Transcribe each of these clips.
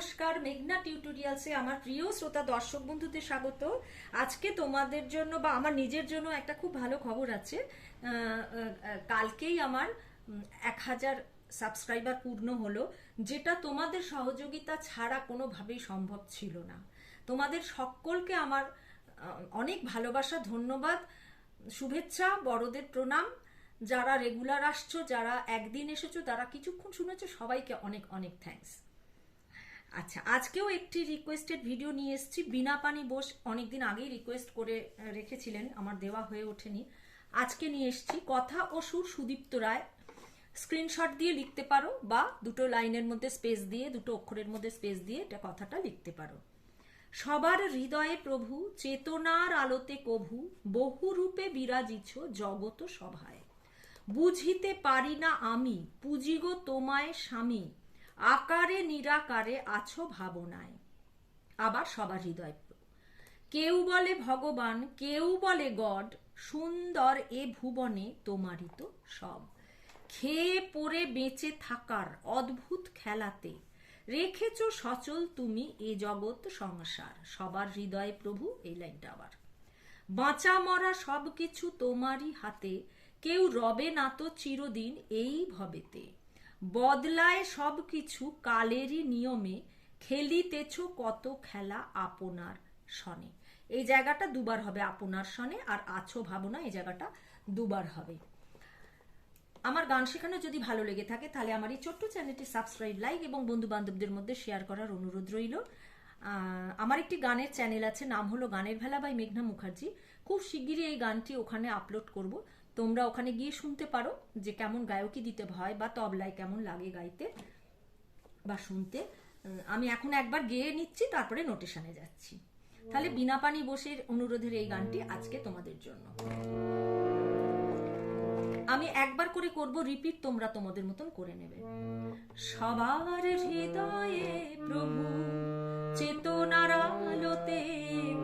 নমস্কার, মেঘনা টিউটোরিয়ালসে আমার প্রিয় শ্রোতা দর্শক বন্ধুদের স্বাগত। আজকে তোমাদের জন্য বা আমার নিজের জন্য একটা খুব ভালো খবর আছে। কালকেই আমার 1000 সাবস্ক্রাইবার পূর্ণ হলো, যেটা তোমাদের সহযোগিতা ছাড়া কোনোভাবেই সম্ভব ছিল না। তোমাদের সকলকে আমার অনেক ভালোবাসা, ধন্যবাদ, শুভেচ্ছা, বড়দের প্রণাম। যারা রেগুলার আসছো, যারা একদিন এসেছো, যারা কিছুক্ষণ শুনেছো, সবাইকে অনেক অনেক থ্যাঙ্কস। আচ্ছা, আজকেও একটি রিকোয়েস্টেড ভিডিও নিয়ে এসেছি। বিনা পানি বোস অনেকদিন আগেই রিকোয়েস্ট করে রেখেছিলেন, আমার দেওয়া হয়ে ওঠেনি। আজকে নিয়ে এসেছি কথা ও সুর সুদীপ্ত রায়। স্ক্রিনশট দিয়ে লিখতে পারো বা দুটো লাইনের মধ্যে স্পেস দিয়ে, দুটো অক্ষরের মধ্যে স্পেস দিয়ে এটা কথাটা লিখতে পারো। সবার হৃদয়ে প্রভু, চেতনার আলোতে কভু, বহু রূপে বিরাজিছ জগত সভায়। বুঝিতে পারি না আমি, পুজিগো তোমায় স্বামী, আকারে নিরাকারে আছো ভাবনায়। আবার সবার হৃদয়। কেউ বলে ভগবান, কেউ বলে গড, সুন্দর এ ভুবনে তোমারই তো সব। খেয়ে পরে বেঁচে থাকার অদ্ভুত খেলাতে রেখেছ সচল তুমি এ জগৎ সংসার। সবার হৃদয়ে প্রভু, এই লাইনটা আবার। বাঁচা মরা সব কিছু তোমারই হাতে, কেউ রবে না তো চিরদিন এই ভবেতে। বদলায় সব কিছু কালেরই নিয়মে, খেলিতেছ কত খেলা আপনার সনে। এই জায়গাটা দুবার হবে, আপনার সনে, আর আছো ভাবনা এই জায়গাটা দুবার হবে। আমার গান শেখানো যদি ভালো লেগে থাকে তাহলে আমার এই ছোট্ট চ্যানেলটি সাবস্ক্রাইব, লাইক এবং বন্ধু বান্ধবদের মধ্যে শেয়ার করার অনুরোধ রইল। আমার একটি গানের চ্যানেল আছে, নাম হলো গানের ভেলা বাই মেঘনা মুখার্জি। খুব শিগগিরই এই গানটি ওখানে আপলোড করব। তোমরা ওখানে গিয়ে শুনতে পারো যে কেমন গায়কি দিতে হয় বা তবলায় কেমন লাগে গাইতে বা শুনতে। আমি এখন একবার গেয়ে নিচ্ছি, তারপরে নোটেশনে যাচ্ছি। তাহলে বিনা পানি বসের অনুরোধের এই গানটি আজকে তোমাদের জন্য। আমি একবার করে করব, রিপিট তোমরা তোমাদের মতন করে নেবে। সবার হৃদয়ে প্রভু, চেতনার আলোতে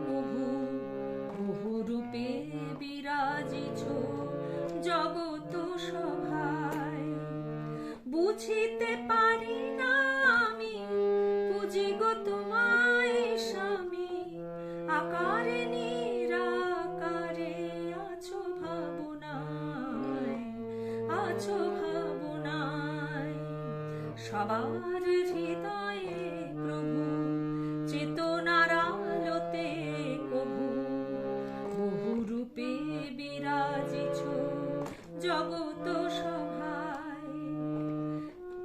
প্রভু, বহু রূপে বিরাজিছ জগত সভায়। বুঝিতে পারি না আমি, পুজিগো তোমায় স্বামী, আকারে নিরাকারে আছো ভাবনায়, আছো ভাবনায়। সবার হৃদয়ে প্রভু, চেতনার আলোতে কভু, বহু রূপে বিরাজিছ জগত সভায়।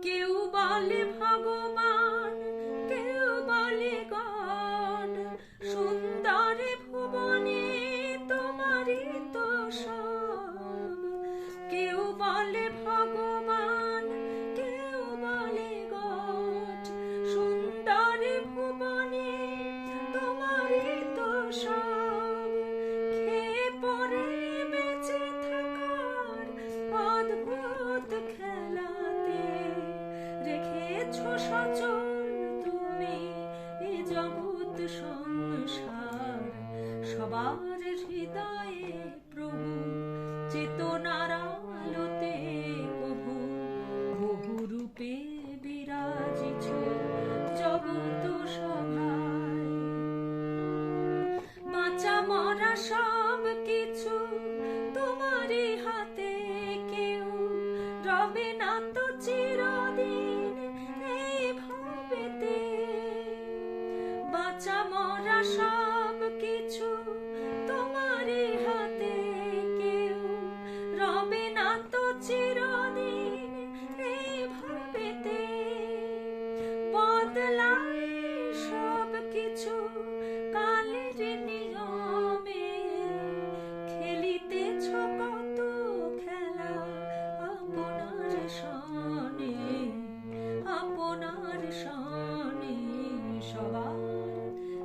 কেউ বলে ভগবান, কেউ বলে গড, সুন্দর ভুবনে তোমারই তো সব। কেউ বলে ভগবান, কেউ বলে গড, সুন্দর ভুবনে তোমারই তো সব। খেয়ে পরে বেঁচে থাকার অদ্ভুত খেলাতে রেখেছ সচল তুমি এ জগৎ সংসার। সবার হৃদয়ে প্রভু, চেতনার আলোতে কভু, বহু রূপে বিরাজিছ জগৎ সভায়। বাঁচা মরা সব কিছু তোমারই হাতে, কেউ রবে না তো চিরদিন এই ভবেতে। বাঁচা মরা সব কিছু তোমারই হাতে, কেউ রবে না তো চিরদিন এই ভবেতে। বদলায় সব কিছু কালের নিয়মে, খেলিতেছ কত খেলা আপনার সনে, আপনার সনে। সবার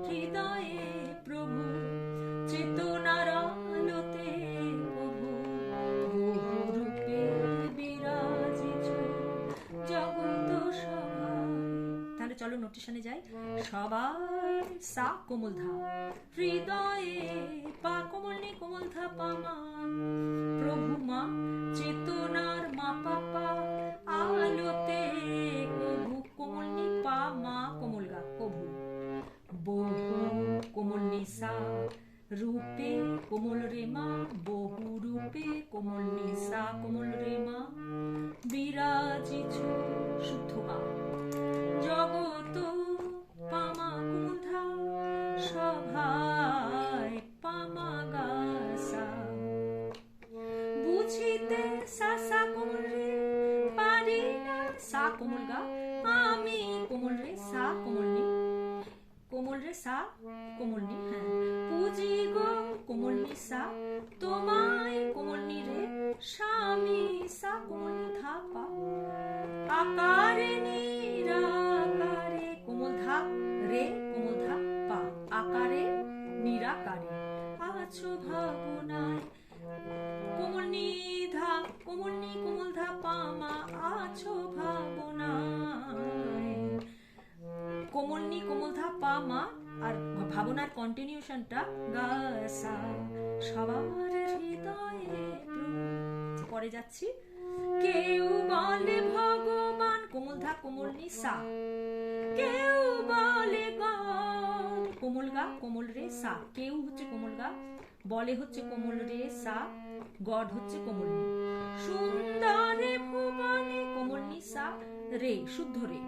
হৃদয়ে প্রভু, চেতনার আলোতে প্রভু, বহু রূপে বিরাজিছ জগত সভায়। তাহলে চলো নোটেশনে যাই। সবার সা কোমল ধা, হৃদয়ে পা কোমল নি, কোমল ধা পা মা, প্রভু মা, চেতনার মা পা পা, আলোতে প্রভু কোমল নি পা মা কোমল কোমল গা কভু, বহু কোমল নিসা, রূপে কোমল রে মা, বহু রূপে কোমল নিসা কোমল রে মা, বিরাজিছু শুদ্ধ মা, জগত পামা কুমধা, সভায় পামা গাসা, বুঝিতে সা সা কোমল রে, পারি না সা কোমল গা, আমি কোমল রে সা কোমল নি, কোমল রে সা কোমল নি, হ্যাঁ, পুজি গো কোমল নি সা, তোমায় কোমল নি রে, স্বামী সা কোমল নি ধা পা, আকারে নিরাকারে কোমল ধা রে কোমল ধা পা, আকারে নিরাকারে আছো ভাবনায়, কোমল নি ধা কোমল নি কোমল ধা পা মা, আছো ভাবনায়, কোমল নি কোমল ধা পা মা, আর ভাবনার কন্টিনিউশনটা গা সা, সবার হৃদয়ে পরে যাচ্ছি, কেউ বলে ভগবান কোমল ধা কোমল নি সা, কেউ বলে গড কোমল গা কোমল রে সা, কেউ হচ্ছে কোমল গা, বলে হচ্ছে কোমল রে সা, গড হচ্ছে কোমল নি, সুন্দরে ভুবনে কোমল নি সা রে শুদ্ধ রে,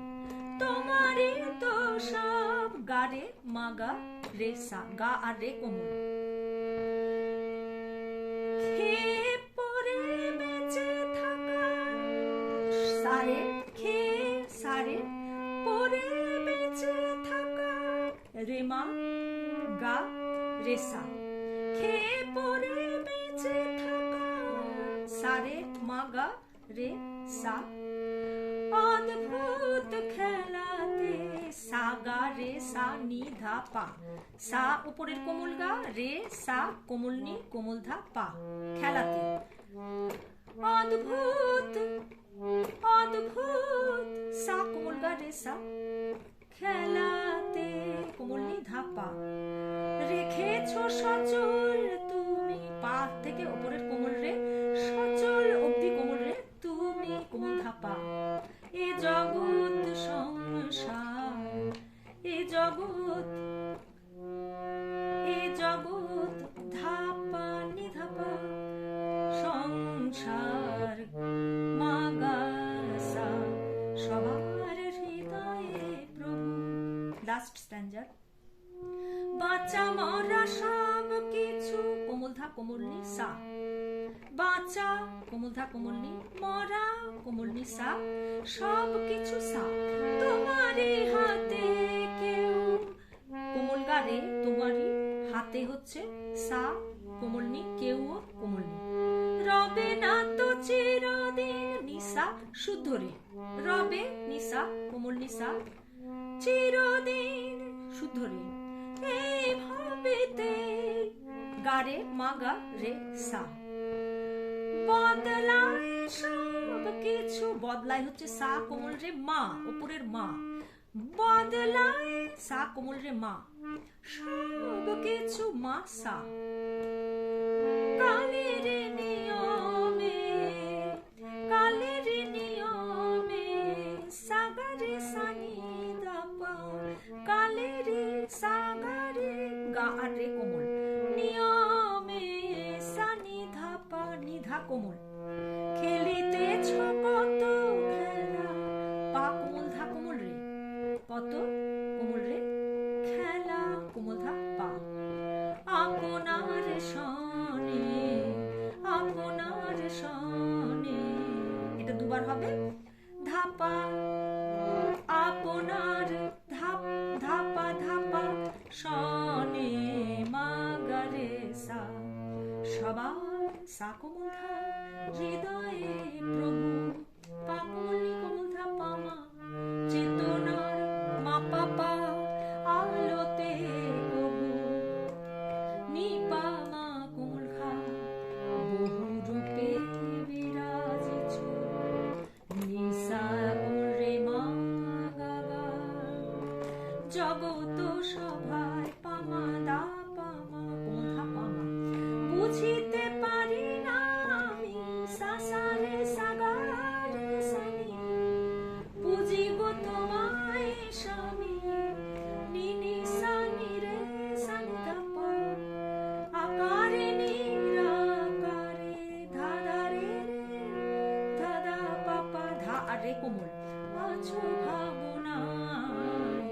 তোমারে তো সব গা রে মা গা রে সা, গা আর রে কোমল, খেয়ে পরে বেঁচে থাকা সারে, খেয়ে সারে পরে বেঁচে থাকা রে মা গা রে সা, খেয়ে পরে বেঁচে থাকা সারে মা গা রে সা, অদ্ভুত খেলাতে সা গা রে সা নি ধা পা, সা উপরের কোমল গা, রে সা কোমল নি কোমল ধা পা, খেলাতে অদ্ভুত অদ্ভুত সা কোমল গা রে সা, খেলাতে কোমল নি ধা পা, রেখেছো সচল তুমি, পা থেকে উপরের কোমল রে সচল অবধি কোমল রে, তুমি কোমল ধা পা, এ জগৎ সংসার, এ জগৎ ধাপা নি ধাপা, সংসার মা গা সা, সবার হৃদয়ে প্রভু। লাস্ট স্ট্যান্জার, বাঁচা মরা সব কিছু কোমল ধা কোমল নি সা, বাঁচা কোমল ধা কোমল নি, মরা কোমল নি সা, সব কিছু সা, তোমারই হাতে কেউ কোমল গা রে, তোমারই হাতে হচ্ছে সা কোমল নি, কেউ কোমল নি, রবে না তো চিরদিন নিসা শুদ্ধ রে, রবে নিসা কোমল নিসা, চিরদিন শুদ্ধ রে, এই ভাবিতে গারে মা গা রে সা, বদলায় সব কিছু, বদলায় হচ্ছে সা কোমল রে মা, উপরের মা, বদলায় সা কোমল রে মা, সব কিছু মা সা, কালের নিয়মে, কালের নিয়মে সাগরে সানি দাপা, কালের সাগরে গা আর রে কোমল, নিয়মে সানি ধাপা নিধা কোমল, খেলিতেছ কত খেলা, পা কোমল ধা কোমল রে, কত কোমল রে, খেলা কোমল ধা পা, আপনার সনে, আপনার সনে, এটা দুবার হবে, ধাপা আপনার ধাপা ধাপা সনে মা গা রে সা, সবার সা কোমল ধা হৃদয়ে প্রভু, পা কোমল নি কোমল ধা পা মা, চেতনার মা পাপা আলোতে প্রভু, নি পা মা কোমল খা, বহু রূপে বিরাজিছ, নিসা কোমল রে মা গা গা, জগত সভায় পামা দা পামা কোমল ধা পামা, বুঝিতে পারি না আমি সা সা রে সা গা রে সা নি, বুঝিব তোমায় স্বামী আছো ভাবনায়,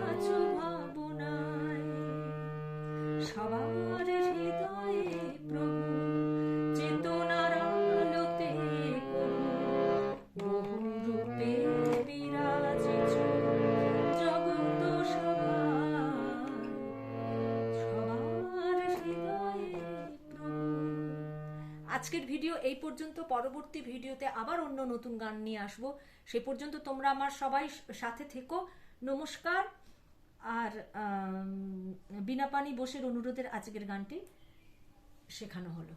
আছো ভাবনায়। সবার হৃদয়ে প্রভু চেতনার আলোতে কবু বহু রূপে বিরাজিছ জগত সভায়, সবার হৃদয়ে প্রভু। আজকের ভিডিও এই পর্যন্ত। পরবর্তী ভিডিওতে আবার অন্য নতুন গান নিয়ে আসবো। সে পর্যন্ত তোমরা আমার সবাই সাথে থেকো। নমস্কার। আর বিনা পানি বোসের অনুরোধের আজকের গানটি শেখানো হলো।